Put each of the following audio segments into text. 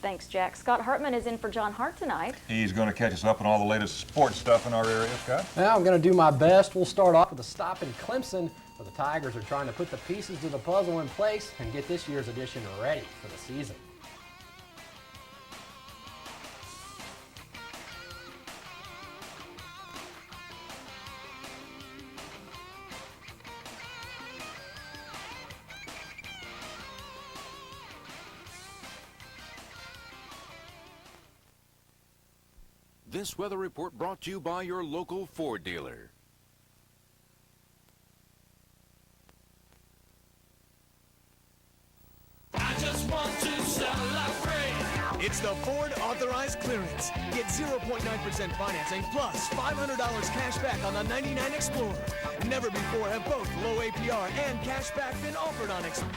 Thanks, Jack. Scott Hartman is in for John Hart tonight. He's going to catch us up on all the latest sports stuff in our area, Scott. Now I'm going to do my best. We'll start off with a stop in Clemson, where the Tigers are trying to put the pieces to the puzzle in place and get this year's edition ready for the season. This weather report brought to you by your local Ford dealer. I just want to celebrate. It's the Ford Authorized Clearance. Get 0.9% financing plus $500 cash back on the 99 Explorer. Never before have both low APR and cash back been offered on Explorer.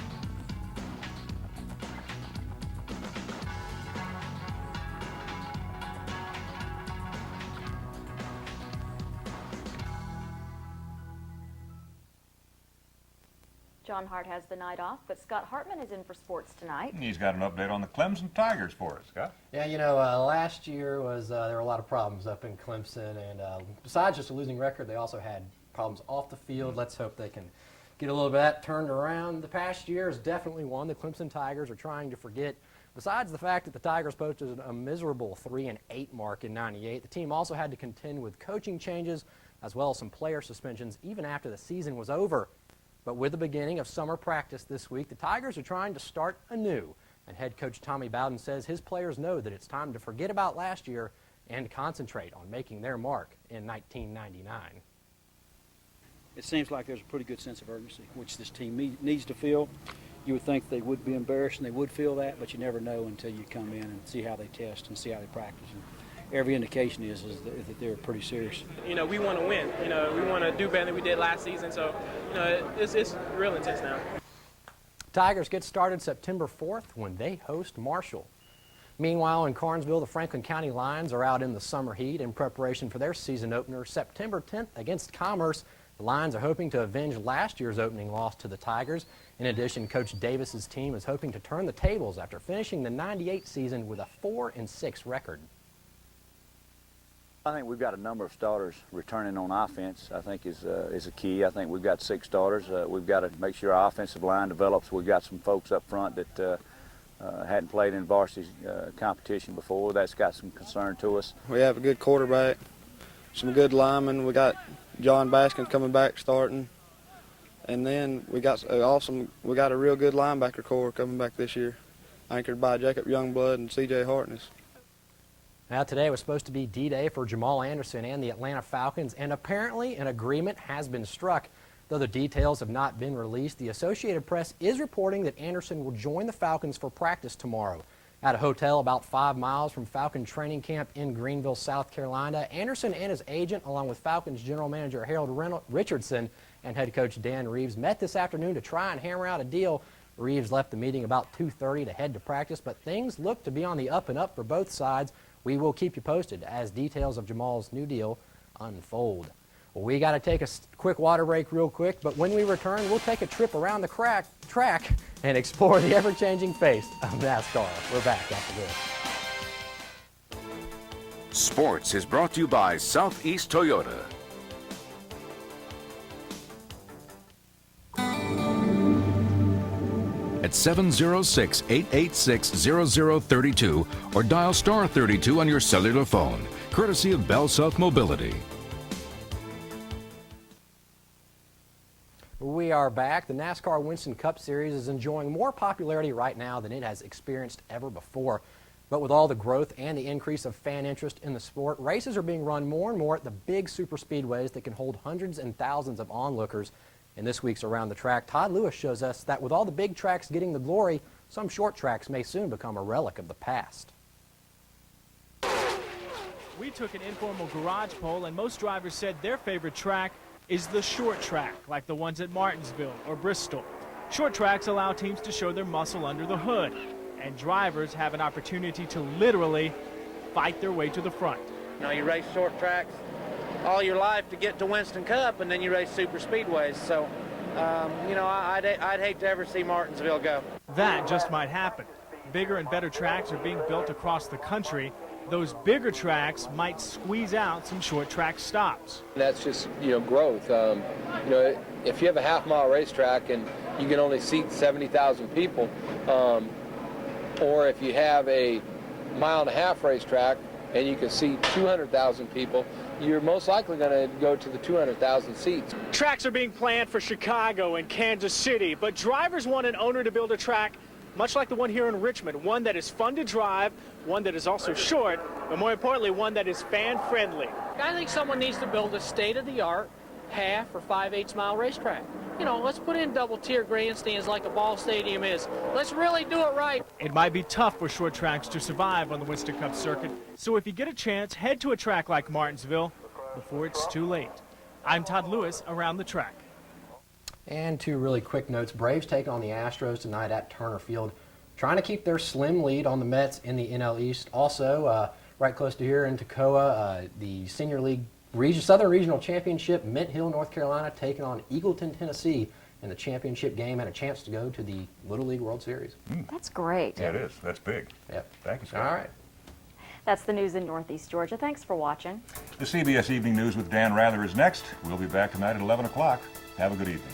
John Hart has the night off, but Scott Hartman is in for sports tonight. He's got an update on the Clemson Tigers for us, Scott. Yeah, you know, last year was there were a lot of problems up in Clemson, and besides just a losing record, they also had problems off the field. Let's hope they can get a little bit of that turned around. The past year is definitely one the Clemson Tigers are trying to forget. Besides the fact that the Tigers posted a miserable 3-8 mark in '98, the team also had to contend with coaching changes as well as some player suspensions even after the season was over. But with the beginning of summer practice this week, the Tigers are trying to start anew. And head coach Tommy Bowden says his players know that it's time to forget about last year and concentrate on making their mark in 1999. It seems like there's a pretty good sense of urgency, which this team needs to feel. You would think they would be embarrassed and they would feel that, but you never know until you come in and see how they test and see how they practice. And every indication is that they're pretty serious. You know, we want to win. You know, we want to do better than we did last season. So, you know, it's real intense now. Tigers get started September 4th when they host Marshall. Meanwhile, in Carnesville, the Franklin County Lions are out in the summer heat in preparation for their season opener September 10th against Commerce. The Lions are hoping to avenge last year's opening loss to the Tigers. In addition, Coach Davis's team is hoping to turn the tables after finishing the '98 season with a 4-6 record. I think we've got a number of starters returning on offense, I think is a key. I think we've got 6 starters. We've got to make sure our offensive line develops. We've got some folks up front that hadn't played in varsity competition before. That's got some concern to us. We have a good quarterback, some good linemen. We got John Baskins coming back starting. And then we got a real good linebacker core coming back this year, anchored by Jacob Youngblood and C.J. Hartness. Now today was supposed to be D-Day for Jamal Anderson and the Atlanta Falcons, and apparently an agreement has been struck. Though the details have not been released, the Associated Press is reporting that Anderson will join the Falcons for practice tomorrow. At a hotel about 5 miles from Falcon training camp in Greenville, South Carolina, Anderson and his agent, along with Falcons general manager Harold Richardson and head coach Dan Reeves, met this afternoon to try and hammer out a deal. Reeves left the meeting about 2:30 to head to practice, but things look to be on the up and up for both sides. We will keep you posted as details of Jamal's new deal unfold. Well, we got to take a quick water break real quick, but when we return, we'll take a trip around the track and explore the ever-changing face of NASCAR. We're back after this. Sports is brought to you by Southeast Toyota. At 706-886-0032 or dial star 32 on your cellular phone, courtesy of Bell South Mobility. We are back. The NASCAR Winston Cup Series is enjoying more popularity right now than it has experienced ever before. But with all the growth and the increase of fan interest in the sport, races are being run more and more at the big super speedways that can hold hundreds and thousands of onlookers. In this week's Around the Track, Todd Lewis shows us that with all the big tracks getting the glory, some short tracks may soon become a relic of the past. We took an informal garage poll, and most drivers said their favorite track is the short track, like the ones at Martinsville or Bristol. Short tracks allow teams to show their muscle under the hood, and drivers have an opportunity to literally fight their way to the front. You know, you race short tracks all your life to get to Winston Cup, and then you race super speedways. So, you know, I'd hate to ever see Martinsville go. That just might happen. bigger and better tracks are being built across the country, those bigger tracks might squeeze out some short track stops. That's just, growth. If you have a half-mile racetrack and you can only seat 70,000 people, or if you have a mile-and-a-half racetrack and you can seat 200,000 people, you're most likely going to go to the 200,000 seats. Tracks are being planned for Chicago and Kansas City, but drivers want an owner to build a track much like the one here in Richmond, one that is fun to drive, one that is also short, but more importantly, one that is fan-friendly. I think someone needs to build a state-of-the-art half or 5/8 mile racetrack. Let's put in double-tier grandstands like a ball stadium is. Let's really do it right. It might be tough for short tracks to survive on the Winston Cup circuit, so if you get a chance, head to a track like Martinsville before it's too late. I'm Todd Lewis, Around the Track. And two really quick notes. Braves taking on the Astros tonight at Turner Field, trying to keep their slim lead on the Mets in the NL East. Also, right close to here in Toccoa, the Senior League Southern Regional Championship, Mint Hill, North Carolina, taking on Eagleton, Tennessee in the championship game, and a chance to go to the Little League World Series. That's great. Yeah, it is. That's big. Yep. Thank you, Scott. All right. That's the news in Northeast Georgia. Thanks for watching. The CBS Evening News with Dan Rather is next. We'll be back tonight at 11 o'clock. Have a good evening.